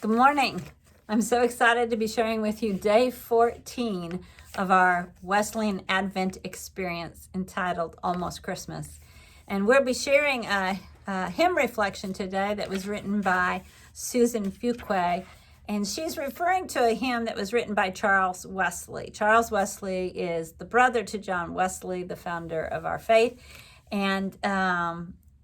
Good morning. I'm so excited to be sharing with you day 14 of our Wesleyan Advent experience entitled Almost Christmas. And we'll be sharing a hymn reflection today that was written by Susan Fuqua. And she's referring to a hymn that was written by Charles Wesley. Charles Wesley is the brother to John Wesley, the founder of our faith. And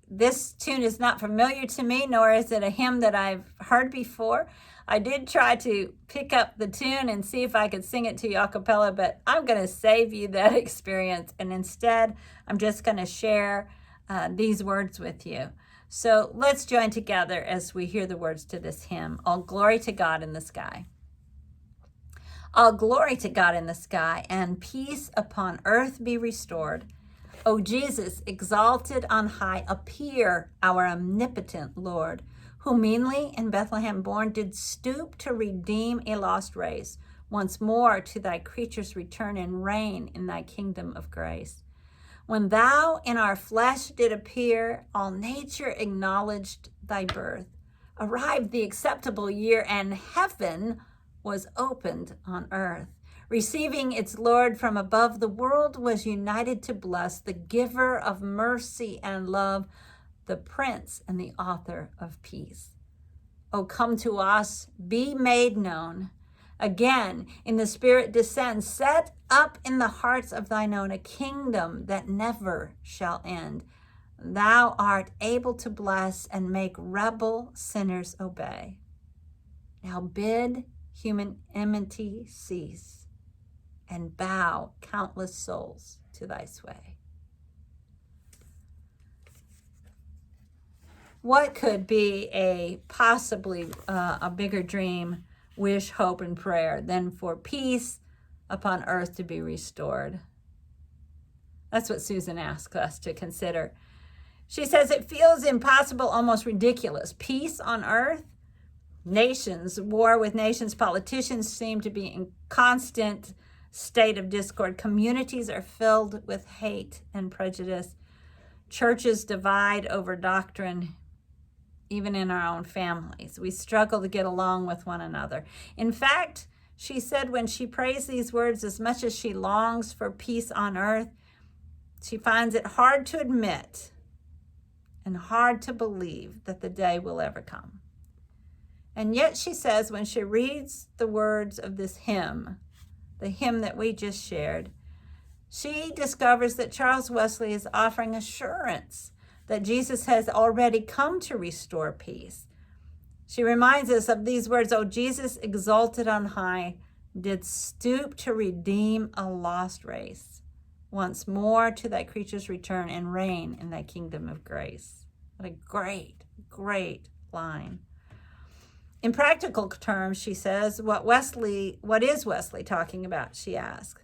this tune is not familiar to me, nor is it a hymn that I've heard before. I did try to pick up the tune and see if I could sing it to you a cappella, but I'm going to save you that experience. And instead, I'm just going to share these words with you. So let's join together as we hear the words to this hymn. All glory to God in the sky. All glory to God in the sky, and peace upon earth be restored. O Jesus, exalted on high, appear, our omnipotent Lord, who meanly in Bethlehem born did stoop to redeem a lost race. Once more to thy creatures return and reign in thy kingdom of grace. When thou in our flesh did appear, all nature acknowledged thy birth. Arrived the acceptable year, and heaven was opened on earth. Receiving its Lord from above, the world was united to bless the giver of mercy and love, the Prince and the author of peace. O come to us, be made known. Again, in the Spirit descend, set up in the hearts of thine own a kingdom that never shall end. Thou art able to bless and make rebel sinners obey. Now bid human enmity cease, and bow countless souls to thy sway. What could be possibly a bigger dream, wish, hope, and prayer than for peace upon earth to be restored? That's what Susan asks us to consider. She says it feels impossible, almost ridiculous. Peace on earth? Nations, war with nations, politicians seem to be in constant state of discord. Communities are filled with hate and prejudice. Churches divide over doctrine, even in our own families. We struggle to get along with one another. In fact, she said when she prays these words, as much as she longs for peace on earth, she finds it hard to admit and hard to believe that the day will ever come. And yet she says when she reads the words of this hymn, the hymn that we just shared, she discovers that Charles Wesley is offering assurance that Jesus has already come to restore peace. She reminds us of these words, O Jesus, exalted on high, did stoop to redeem a lost race. Once more to thy creatures return and reign in thy kingdom of grace. What a great, great line. In practical terms, she says, what is Wesley talking about, she asks.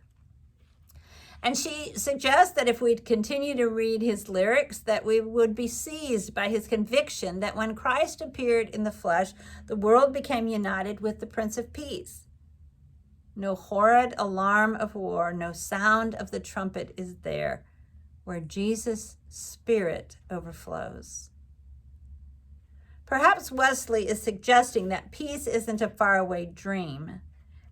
And she suggests that if we'd continue to read his lyrics, that we would be seized by his conviction that when Christ appeared in the flesh, the world became united with the Prince of Peace. No horrid alarm of war, no sound of the trumpet is there, where Jesus' Spirit overflows. Perhaps Wesley is suggesting that peace isn't a faraway dream,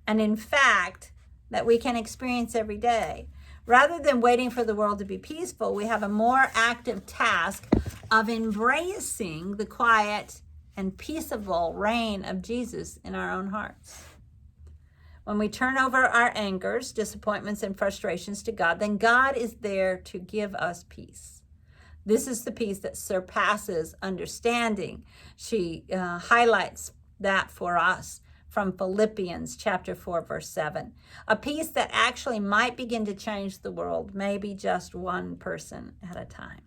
and in fact, that we can experience every day. Rather than waiting for the world to be peaceful, we have a more active task of embracing the quiet and peaceable reign of Jesus in our own hearts. When we turn over our angers, disappointments, and frustrations to God, then God is there to give us peace. This is the peace that surpasses understanding. She highlights that for us from Philippians chapter 4, verse 7. A peace that actually might begin to change the world, maybe just one person at a time.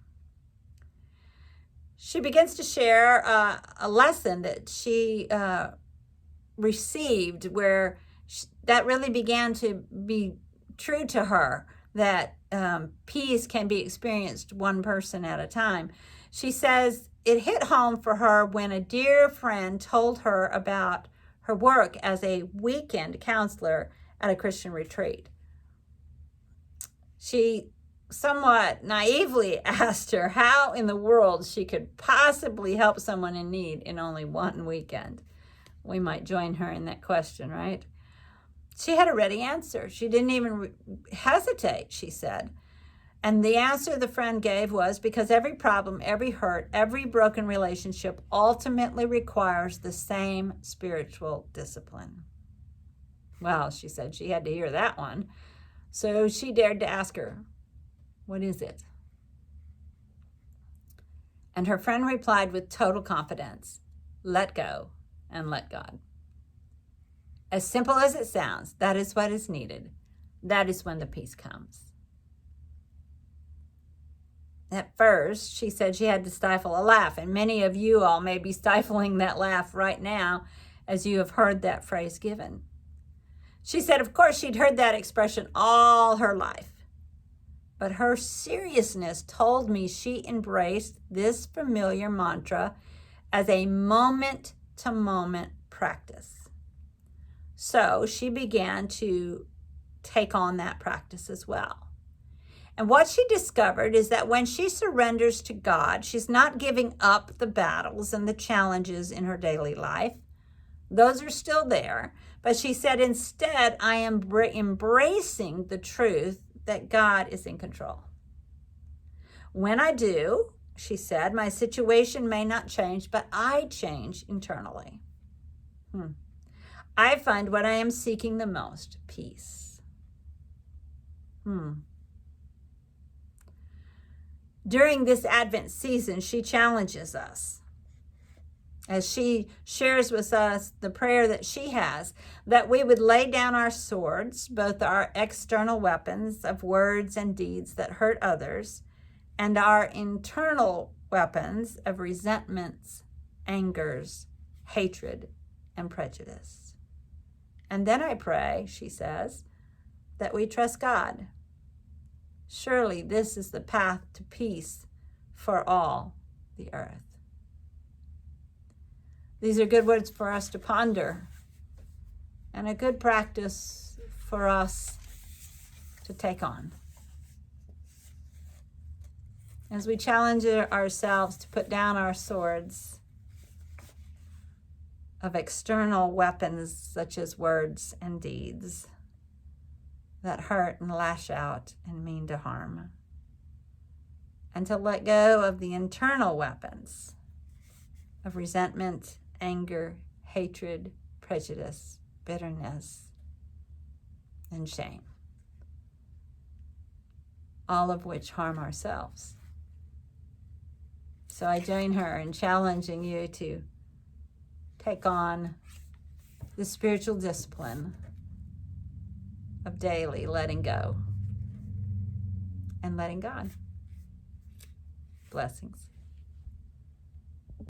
She begins to share a lesson that she received where that really began to be true to her, that peace can be experienced one person at a time. She says it hit home for her when a dear friend told her about her work as a weekend counselor at a Christian retreat. She somewhat naively asked her how in the world she could possibly help someone in need in only one weekend. We might join her in that question, right? She had a ready answer. She didn't even hesitate, she said. And the answer the friend gave was because every problem, every hurt, every broken relationship ultimately requires the same spiritual discipline. Well, she said she had to hear that one. So she dared to ask her, what is it? And her friend replied with total confidence, let go and let God. As simple as it sounds, that is what is needed. That is when the peace comes. At first, she said she had to stifle a laugh, and many of you all may be stifling that laugh right now as you have heard that phrase given. She said, of course, she'd heard that expression all her life, but her seriousness told me she embraced this familiar mantra as a moment-to-moment practice. So she began to take on that practice as well. And what she discovered is that when she surrenders to God, she's not giving up the battles and the challenges in her daily life. Those are still there. But she said, instead, I am embracing the truth that God is in control. When I do, she said, my situation may not change, but I change internally. I find what I am seeking the most, peace. During this Advent season, she challenges us as she shares with us the prayer that she has, that we would lay down our swords, both our external weapons of words and deeds that hurt others, and our internal weapons of resentments, angers, hatred, and prejudice. And then I pray, she says, that we trust God. Surely this is the path to peace for all the earth. These are good words for us to ponder and a good practice for us to take on. As we challenge ourselves to put down our swords of external weapons such as words and deeds that hurt and lash out and mean to harm, and to let go of the internal weapons of resentment, anger, hatred, prejudice, bitterness, and shame, all of which harm ourselves. So I join her in challenging you to take on the spiritual discipline of daily letting go and letting God. Blessings.